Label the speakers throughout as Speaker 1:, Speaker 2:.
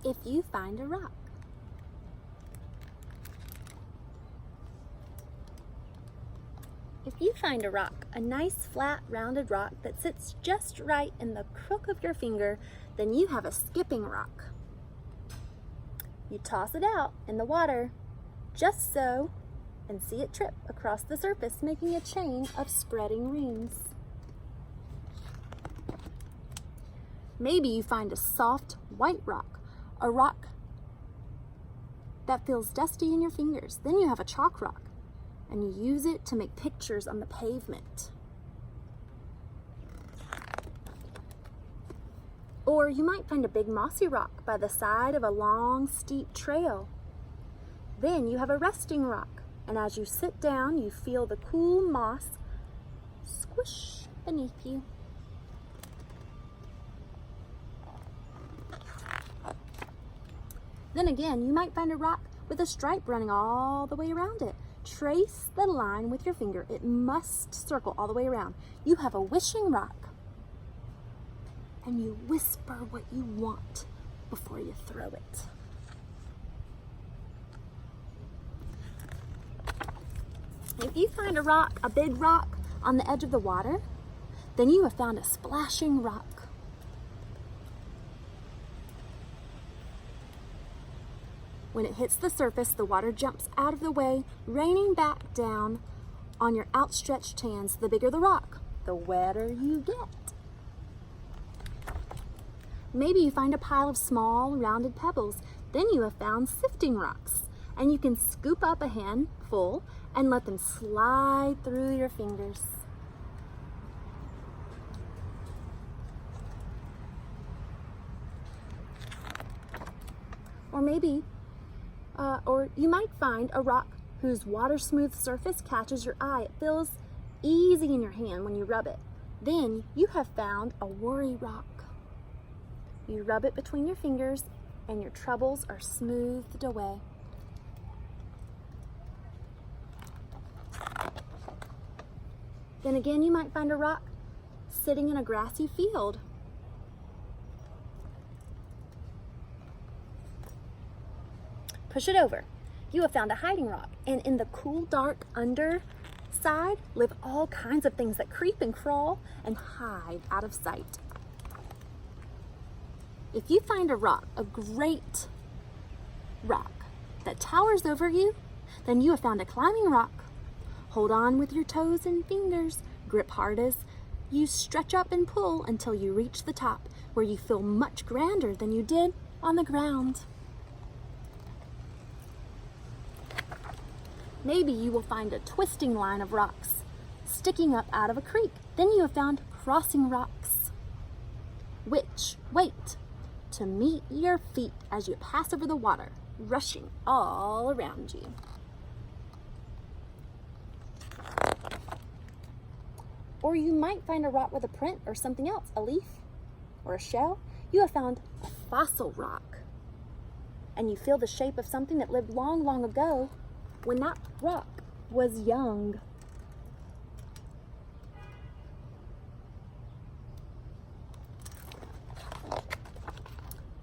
Speaker 1: if you find a rock. If you find a rock, a nice flat rounded rock that sits just right in the crook of your finger, then you have a skipping rock. You toss it out in the water, just so, and see it trip across the surface, making a chain of spreading rings. Maybe you find a soft white rock, a rock that feels dusty in your fingers. Then you have a chalk rock, and you use it to make pictures on the pavement. Or you might find a big mossy rock by the side of a long, steep trail. Then you have a resting rock, and as you sit down, you feel the cool moss squish beneath you. Then again, you might find a rock with a stripe running all the way around it. Trace the line with your finger. It must circle all the way around. You have a wishing rock, and you whisper what you want before you throw it. If you find a rock, a big rock, on the edge of the water, then you have found a splashing rock. When it hits the surface, the water jumps out of the way, raining back down on your outstretched hands. The bigger the rock, the wetter you get. Maybe you find a pile of small, rounded pebbles. Then you have found sifting rocks, and you can scoop up a handful and let them slide through your fingers. Or you might find a rock whose water-smooth surface catches your eye. It feels easy in your hand when you rub it. Then you have found a worry rock. You rub it between your fingers and your troubles are smoothed away. Then again, you might find a rock sitting in a grassy field. Push it over. You have found a hiding rock, and in the cool, dark underside live all kinds of things that creep and crawl and hide out of sight. If you find a rock, a great rock that towers over you, then you have found a climbing rock. Hold on with your toes and fingers. Grip hard as you stretch up and pull until you reach the top, where you feel much grander than you did on the ground. Maybe you will find a twisting line of rocks sticking up out of a creek. Then you have found crossing rocks, which wait to meet your feet as you pass over the water, rushing all around you. Or you might find a rock with a print or something else, a leaf or a shell. You have found a fossil rock, and you feel the shape of something that lived long, long ago when that rock was young.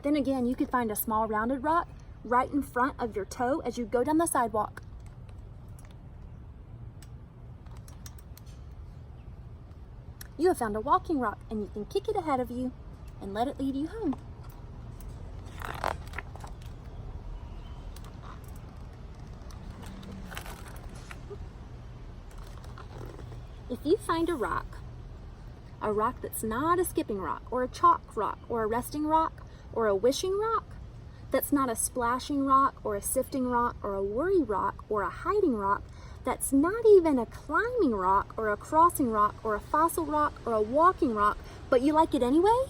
Speaker 1: Then again, you could find a small rounded rock right in front of your toe as you go down the sidewalk. You have found a walking rock, and you can kick it ahead of you and let it lead you home. If you find a rock that's not a skipping rock, or a chalk rock, or a resting rock, or a wishing rock, that's not a splashing rock, or a sifting rock, or a worry rock, or a hiding rock, that's not even a climbing rock, or a crossing rock, or a fossil rock, or a walking rock, but you like it anyway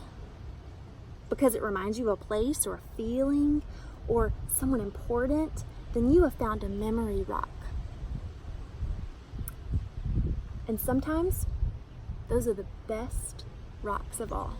Speaker 1: because it reminds you of a place or a feeling or someone important, then you have found a memory rock. And sometimes those are the best rocks of all.